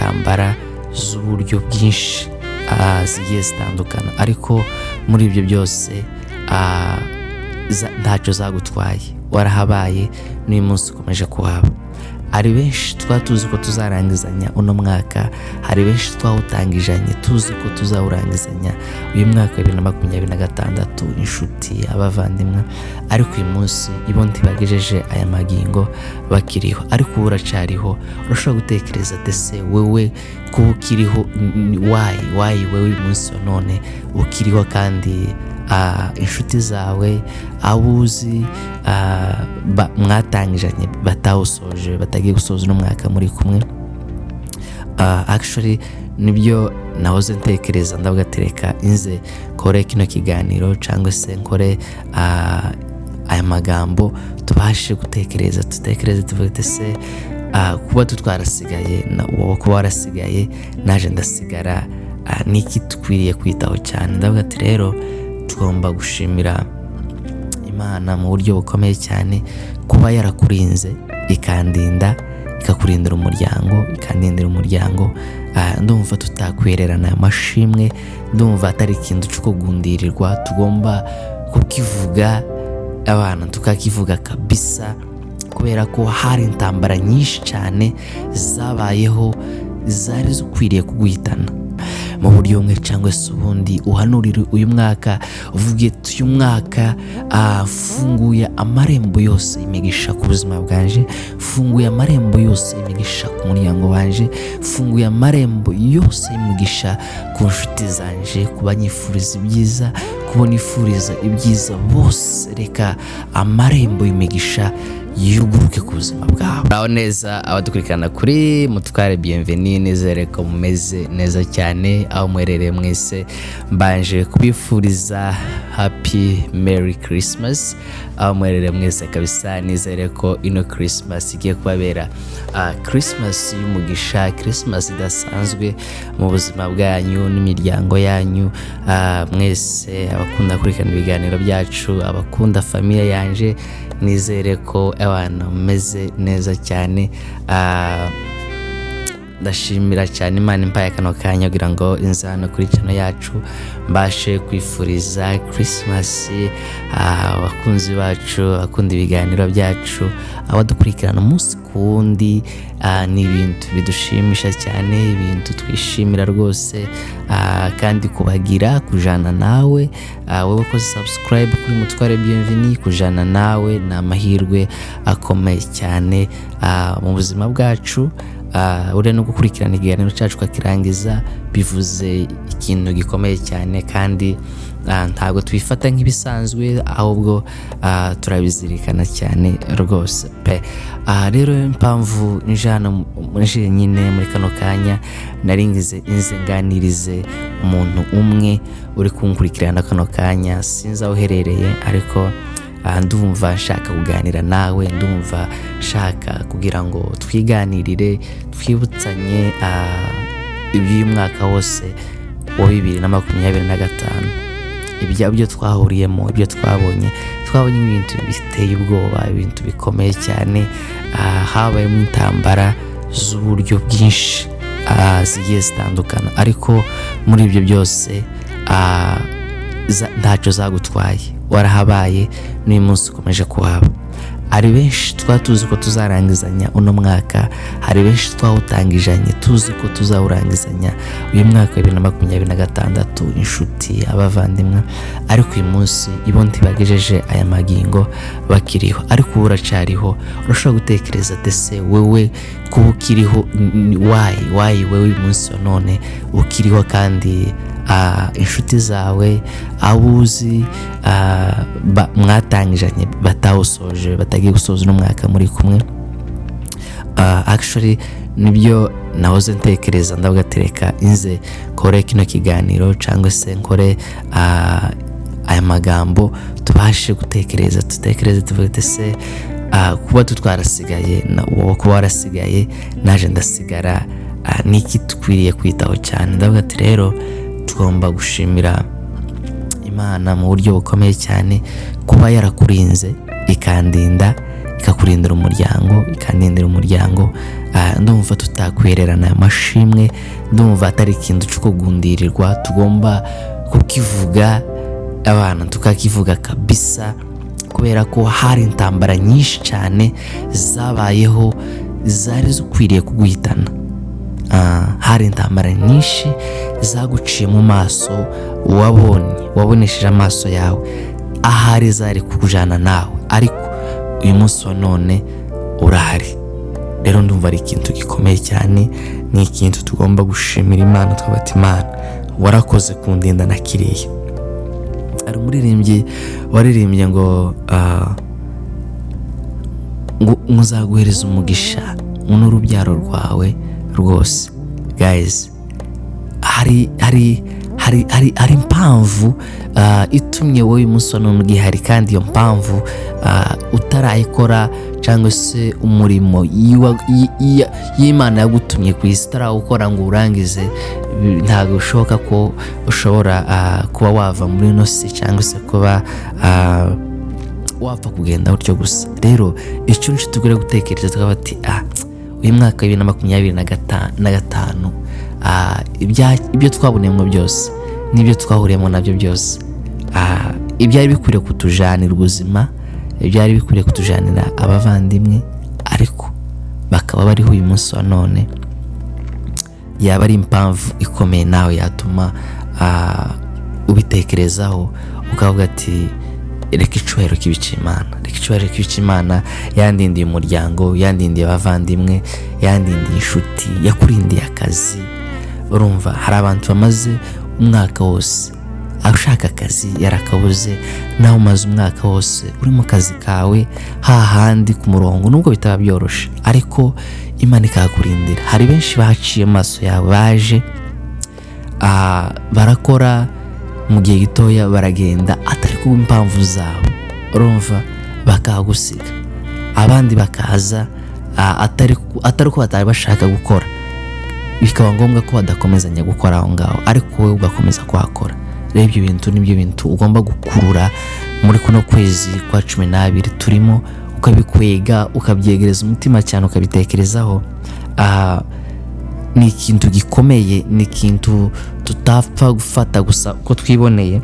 intambara z'uburyo bwinshi zigiye zitandukana, ariko muri ibyo byose ntacyo zagutwaye, warahabaye n'uyu munsi ukomeje kuhaba. Hari benshi tuzi ko tuzarangizanya uno mwaka, hari benshi twawutangijanye tuzi ko tuzawurangizanya uyu mwaka wa 2026, inshuti, abavandimwe, ariko uyu munsi ibo ntibagejeje aya magingo bakiriho, ariko ubu uracariho. Urashobora gutekereza ese wewe kuba ukiriho wayi wewe uyu munsi wa none ukiriho, kandi inshuti zawe abuzi mwatangijanye batawusoje, batagiye gusoza uno mwaka muri kumwe. Actually nibyo nahoze ntekereza, ndagatereka inze kore kino kiganiro cyangwa se nkore aya magambo tubashe gutekereza, tuvuge se kuba tutwarasigaye wowe kuba warasigaye naje ndasigara, niki tukwiriye kwitaho cyane. ndavuga ati rero tugomba gushimira Imana mu buryo bukomeye cyane kuba yarakurinze ikandinda, ikakurindira umuryango, ikandindira umuryango. Ndumva tutakwererana amashimwe, ndumva atari ikintu cyo kugundirirwa, tugomba kukivuga abana tukakivuga kabisa, kubera ko hari intambara nyinshi cyane zabayeho zari zikwiriye kuguhitana mu buryo bumwe cyangwa se ubundi. Uhanurire uyu mwaka, uvuge uyu mwaka funguye amarembo yose imigisha ku buzima bwanje, funguye amarembo yose imigisha ku muryango wanje, funguye amarembo yose imigisha ku nshuti zanje, kubanyifuriza ibyiza, kubonifuriza ibyiza bose. Reka amarembo y'imigisha yuguruke ku buzima bwawe. Uraho neza abadukurikirana kuri Mutware Bienvenue, nizere ko mumeze neza cyane aho mwerereye mwese. Mbanje kubifuriza happy merry Christmas aho mwerereye mwese kabisa. Nizere ko ino Christmas igiye kubabera Christmas y'umugisha, Christmas idasanzwe mu buzima bwanyu n'imiryango yanyu. Mwese abakunda kurikirana ibiganiro byacu, abakunda familia yanje, nizere ko abantu meze neza cyane. Ndashimira cyane Imana impaye kano kanya kugira ngo inzano kuri channel yacu mbashe kwifuriza Christmas abakunzi bacu, akunda ibiganiro byacu, abadukurikirana umunsi kundi. Ni ibintu bidushimisha cyane, ibintu twishimira rwose, kandi kubagira kujana nawe wowe ko subscribe kuri Mutware Bienvenue, kujana nawe ni amahirwe akomeye cyane mu buzima bwacu. Ure no gukurikirana ikiganiro cyacu kakirangiza bivuze ikintu gikomeye cyane, kandi ntabwo twifata nk'ibisanzwe, ahubwo turabizirikana cyane rwose pe. Rero impamvu njana nyine muri kano kanya naringize inzenganirize umuntu umwe uri kunkurikirana kano kanya, sinza uherereye, ariko ndumva nshaka kuganira nawe, ndumva nshaka kugira ngo twiganirire, twibutsanye iby'uyu mwaka wose wa 2025, ibyo twahuriyemo, ibyo twabonye ibintu biteye ubwoba, ibintu bikomeye cyane. Habayemo intambara z'uburyo bwinshi zigiye zitandukana, ariko muri ibyo byose ntacyo zagutwaye, warahabaye n'uyu munsi ukomeje kuhaba. Hari benshi tuzi ko tuzarangizanya uno mwaka, hari benshi twawutangijanye tuzi ko tuzawurangizanya uyu mwaka wa 2026, inshuti, abavandimwe, ariko uyu munsi ibo ntibagejeje aya magingo bakiriho, ariko ubu uracariho. Urashobora gutekereza ese wewe kuba ukiriho wayi wewe uyu munsi wa none ukiriho, kandi inshuti zawe abuzi mwatangijanye batawusoje, batagiye gusoza uno mwaka muri kumwe. Actually nibyo nahoze ntekereza, ndagatereka inze kore kino kiganiro cyangwa se nkore aya magambo tubashe gutekereza, tuvuge se kuba tutwarasigaye wowe kuba warasigaye naje ndasigara, niki tukwiriye kwitaho cyane. ndavuga ati rero tugomba gushimira Imana mu buryo bukomeye cyane kuba yarakurinze ikandinda, ikakurindira umuryango, ikandindira umuryango. ndumva tutakwererana aya mashimwe, ndumva atari ikintu cyo kugundirirwa, tugomba kukivuga abana tukakivuga kabisa, kubera ko hari intambara nyinshi cyane zabayeho zari zikwiriye kuguhitana. Hari intambara nyinshi zaguciye mu maso, wabonesheje amaso yawe, ahari zari kukujana nawe, ariko uyu munsi wa none urahari. Rero ndumva ari ikintu gikomeye cyane, ni ikintu tugomba gushimira Imana, twabati Imana warakoze kundinda na kiriya. Ari umuririmbyi waririmbye ngo muzaguhereza umugisha n'urubyaro rwawe rwose. Guys, hari impamvu itumye wowe uyu munsi wa none ugihari, kandi iyo mpamvu utarayikora cyangwa se umurimo y'Imana yagutumye ku isi utarawukora ngo urangize, ntabwo bishoboka ko ushobora kuba wava muri ino si cyangwa se kuba wapfa kugenda gutyo gusa. Rero icyo nicyo tugomba gutekereza, tukavuga ati uyu mwaka wa 2025 ibyo twaboneyemo byose n'ibyo twahuriyemo nabyo byose, ibyari bikwiriye kutujanira ubuzima, ibyari bikwiriye kutujanira abavandimwe, ariko bakaba bariho uyu munsi wa none, yaba ari impamvu ikomeye nawe yatuma ubitekerezaho ukavuga ati reka icyubahiro kibice Imana, reka icyubahiro kibice Imana. Yandindiye umuryango, yandindiye abavandimwe, yandindiye inshuti, yakurindiye akazi. Urumva hari abantu bamaze umwaka wose ashaka akazi yarakabuze, nawe umaze umwaka wose uri mu kazi kawe hahandi ku murongo, nubwo bitaba byoroshe, ariko Imana ikakurindira. Hari benshi baciye amaso yawe, baje barakora mu gihe gitoya baragenda atari kuba impamvu zabo, urumva, bakagusiga. Abandi bakaza atari ko batari bashaka gukora, bikaba ngombwa ko badakomezanya gukora aho ngaho, ariko wowe ugakomeza kuhakora. Rero ibyo bintu nibyo bintu ugomba gukurura muri kuno kwezi kwa 12 turimo, ukabikwega, ukabyegereza umutima cyane, ukabitekerezaho. Ni ikintu gikomeye, ni ikintu tutapfa gufata gusa ko twiboneye,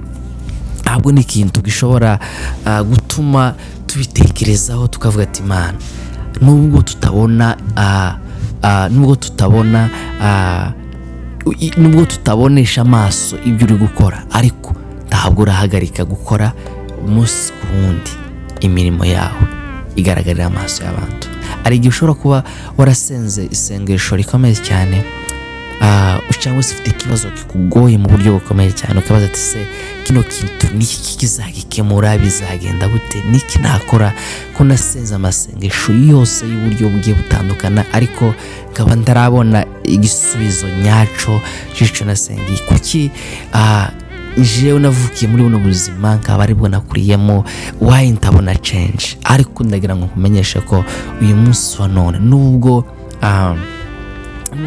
ahubwo ni ikintu gishobora gutuma tubitekerezaho tukavuga ati Imana, nubwo tutabonesha amaso ibyo uri gukora, ariko ntabwo urahagarika gukora umunsi ku wundi. Imirimo yawe igaragarira amaso y'abantu. Ari igihe ushobora kuba warasenze isengesho rikomeye cyane, cyangwa se ufite ikibazo kikugoye mu buryo bukomeye cyane, ukabaza ati se kino kintu niki kizagikemura, bizagenda gute, niki nakora ko nasenze amasengesho yose y'uburyo bugiye butandukana, ariko nkaba ndarabona igisubizo nyaco cy'icyo nasengeye. Kuki jewe navukiye muri buno buzima nkaba aribwo nakuriyemo, why ntabona change? Ariko ndagira ngo nkumenyeshe ko uyu munsi wa none, nubwo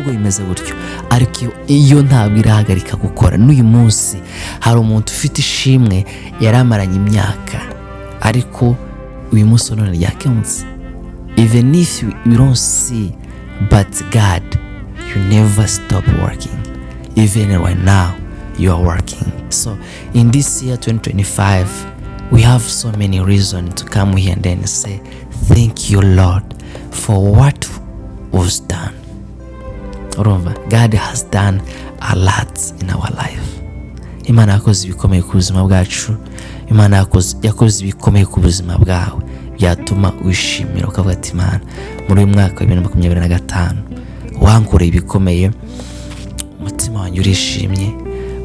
bimeze gutyo, ariko iyo ntabwo irahagarika gukora. N'uyu munsi hari umuntu ufite ishimwe yaramaranye imyaka, ariko uyu munsi wa none ryakemutse. Even if you don't see, but God, you never stop working. Even right now you are working. So in this year 2025, we have so many reasons to come here and then say thank you Lord for what was done. God has done a lot in our life. Imana yakoze ibikomeye ku buzima bwacu, Imana yakoze ibikomeye ku buzima bwawe, byatuma wishimira ukavuga ati Imana, muri uyu mwaka wa 2025 wankoreye ibikomeye, umutima wanjye urishimye,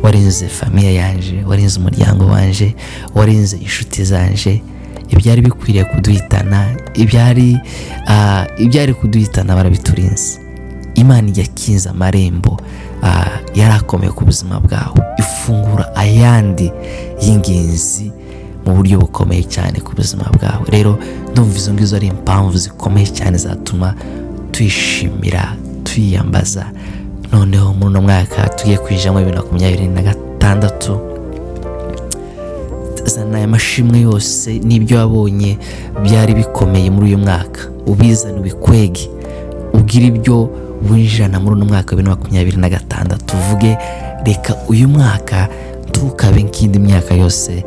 warinze famiye yanje, warinze umuryango wanje, warinze inshuti zanje. Ibyari bikwiriye kuduhitana, ibyari kuduhitana barabiturinze. Imana yakinze amarembo yarakomeye ku buzima bwawe, ifungura ayandi y'ingenzi mu buryo bukomeye cyane ku buzima bwawe. Rero ndumva izo ngizo ari impamvu zikomeye cyane zatuma twishimira, twiyambaza. Noneho muri uno mwaka tugiye kwijamo 2026, zana aya mashimwe yose n'ibyo wabonye byari bikomeye muri uyu mwaka, ubizana ubikwege, ubwire ibyo winjirana muri uno mwaka wa 2026. Tuvuge reka uyu mwaka tukabe nk'indi myaka yose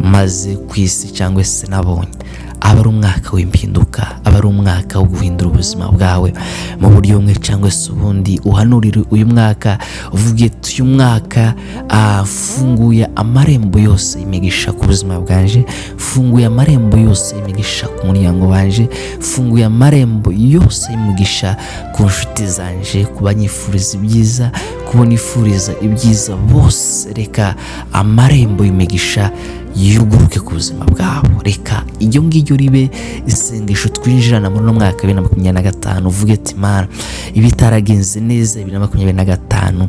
maze ku isi cyangwa se nabonye, aba ari umwaka w'impinduka, aba ari umwaka wo guhindura ubuzima bwawe mu buryo bumwe cyangwa se ubundi. Uhanurire uyu mwaka uvuge uyu mwaka funguye amarembo yose y'imigisha ku buzima bwanje, funguye amarembo yose y'imigisha ku muryango wanje, funguye amarembo yose y'imigisha ku nshuti zanje, ku banyifuriza ibyiza, kubonifuriza ibyiza bose. Reka amarembo y'imigisha yuguruke ku buzima bwabo. Reka iryo ngiryo ribe isengesho twinjirana muri uno mwaka wa 2025. Uvuge ati Mana, ibitaragenze neza 2025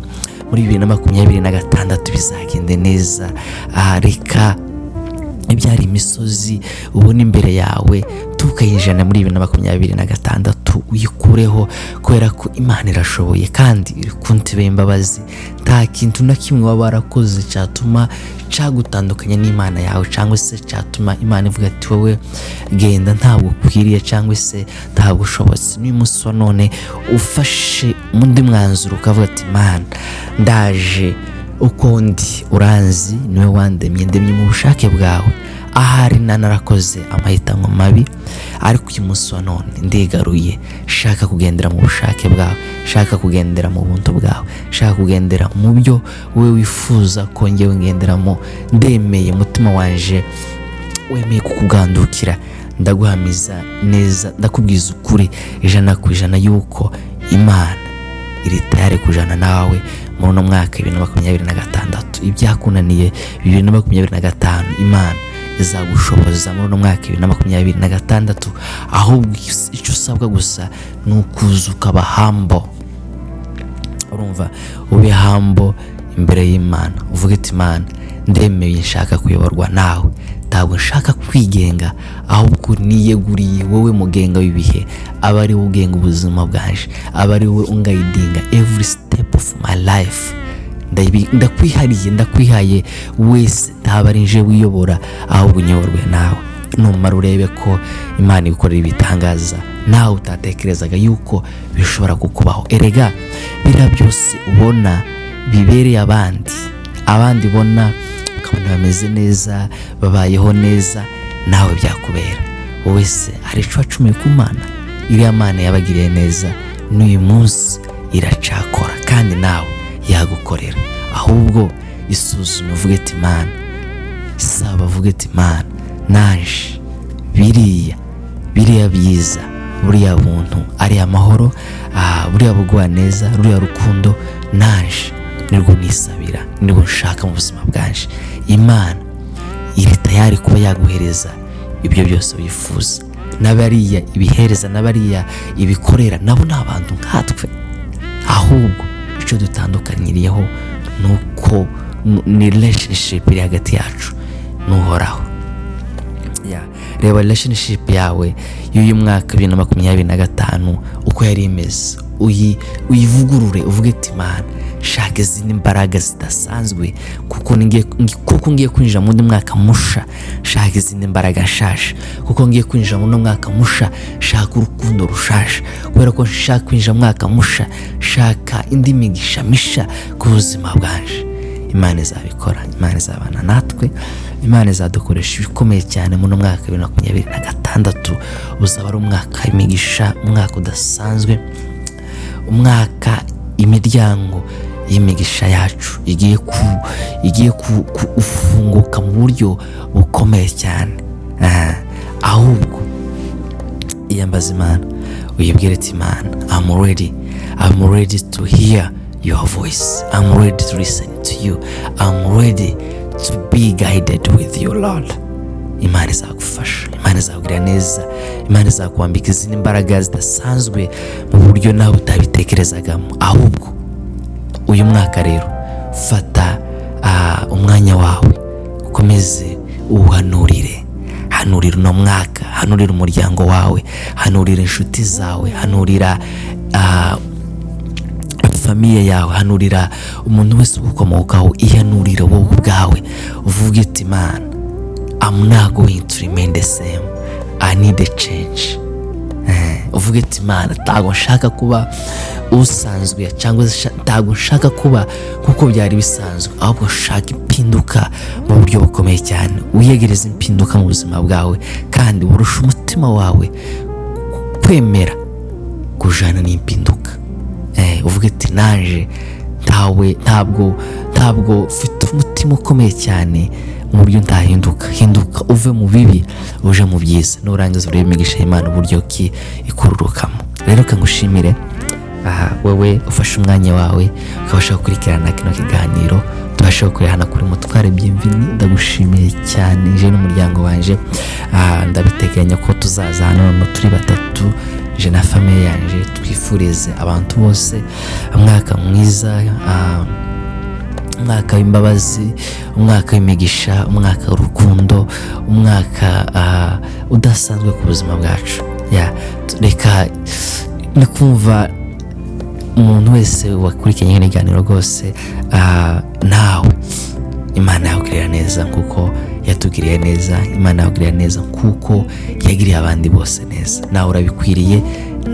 muri 2026 bizagende neza. Reka ibyari imisozi ubona imbere yawe tukayinjirana muri 2026 uyikureho, kubera ko Imana irashoboye kandi iri ku ntebe y'imbabazi. Nta kintu na kimwe waba warakoze cyatuma cyagutandukanya n'Imana yawe, cyangwa se cyatuma Imana ivuga ati wowe genda ntabwo ukwiriye cyangwa se ntabwo ushobotse. N'uyu munsi wa none ufashe undi mwanzuro ukavuga ati Mana, ndaje uko ndi, uranzi, niwe wandemye, ndemye mu bushake bwawe. Ahari narakoze amahitamo mabi, ariko uyu munsi wa none ndigaruye, shaka kugendera mu bushake bwawe, shaka kugendera mu buntu bwawe, shaka kugendera mu byo wowe wifuza ko ngewe ngenderamo. Ndemeye umutima wanje wemeye kukugandukira, ndaguhamiza neza, ndakubwiza ukuri 100% yuko Imana iri tayari kujana nawe muri uno mwaka 2026. Ibyakunaniye 2025 Imana izagushoboza muri uno mwaka 2026. ahubwo icyo usabwa gusa ni ukuza ukaba hambo. Urumva, ube hambo imbere y'Imana, uvuge ati Imana, ndemeye nshaka kuyoborwa nawe, ntabwo nshaka kwigenga, ahubwo niyeguriye wowe mugenga w'ibihe, aba ari wowe ugenga ubuzima bwanje, aba ari wowe ungayidinga every step of my life. Ndakwihaye wese, ntaba ari nje wiyobora, ahubwo unyoborwe nawe. Numara urebe ko Imana igukorera ibitangaza nawe utatekerezaga yuko bishobora kukubaho. Erega bira byose ubona bibereye abandi bona ukabona bameze neza, babayeho neza, nawe byakubera. Wowe se hari icyo wacumuye ku Mana? Iriya Mana yabagiriye neza n'uyu munsi iracakora, kandi nawe yagukorera. Ahubwo isuzume, uvuge ati Mana, saba, uvuge ati Mana, naje biriya byiza, buriya buntu, ari amahoro, buriya bugwa neza, buriya rukundo, naje nirwo nisabira, nirwo nshaka mu buzima bwanje. Imana iri tayari kuba yaguhereza ibyo byose wifuza. N'abariya ibihereza, n'abariya ibikorera, nabo ni abantu nkatwe, ahubwo icyo dutandukanyiriyeho nuko ni relationship iri hagati yacu n'Uhoraho. Reba relationship yawe y'uyu mwaka 2025 uko yari imeze, uyivugurure, uvuge ati Mana, shaka izindi mbaraga zidasanzwe, kuko ngiye kwinjira mu ndi mwaka musha. Shaka izindi mbaraga nshasha, kuko ngiye kwinjira mu mwaka musha. Shaka urukundo rushasha, kubera ko nshaka kwinjira mu mwaka musha. Shaka indi migisha misha ku buzima bwanje. Imana izabikora, Imana izabana natwe, Imana izadukoresha ibikomeye cyane mu mwaka 2026. Uzaba ari umwaka imigisha, umwaka udasanzwe, umwaka imiryango y'imigisha yacu igiye kufunguka mu buryo bukomeye cyane. Ahubwo iyambaza Imana, uyibwire ati Imana, I'm ready to hear your voice. I'm ready to listen to you. I'm ready to be guided with you, Lord. Imana izagufasha, Imana izakugirira neza, Imana izakwambika izindi mbaraga zidasanzwe mu buryo nawe utabitekerezagamo. Ahubwo uyu mwaka rero fata umwanya wawe, ukomeze uhanurire uno mwaka, hanurira umuryango wawe, hanurira inshuti zawe, hanurira famiye yawe, hanurira umuntu wese ukomokaho, ihanurira wowe ubwawe, uvuge ati Mana, I'm not going to remain the same. I need a change. uvuge ati Imana ntabwo nshaka kuba usanzwe cyangwa ntabwo nshaka kuba kuko byari bisanzwe, ahubwo nshaka impinduka mu buryo bukomeye cyane. Wiyegereza impinduka mu buzima bwawe kandi urusha umutima wawe kwemera kujana n'impinduka. Uvuge ati naje ntabwo ufite umutima ukomeye cyane mu buryo ntahinduka. Hinduka uve mu bibi uje mu byiza, nurangiza urebe imigisha y'Imana uburyo ki ikururukamo. Rero kangushimire wowe ufashe umwanya wawe ukabasha gukurikirana kino kiganiro, tubasha gukorera kuri Mutware Bienvenue. Ndagushimiye cyane je n'umuryango wanje, ndabiteganya ko tuzaza hano turi batatu, je na famille yanje. Twifurize abantu bose umwaka mwiza, umwaka w'imbabazi, umwaka w'imigisha, umwaka w'urukundo, umwaka udasanzwe ku buzima bwacu. Reka nikumva umuntu wese wakurikiranye ibiganiro rwose, nawe Imana yagirira neza kuko yatugiriye neza, Imana yagirira neza kuko yagiriye abandi bose neza. Nawe urabikwiriye,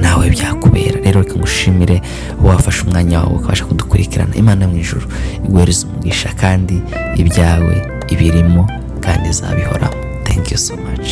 nawe byakubera. Rero reka ngushimire wafashe umwanya wawe ukabasha kudukurikirana. Imana mu ijuru iguhereza umugisha kandi ibyawe ibirimo kandi izabihoramo. Thank you so much.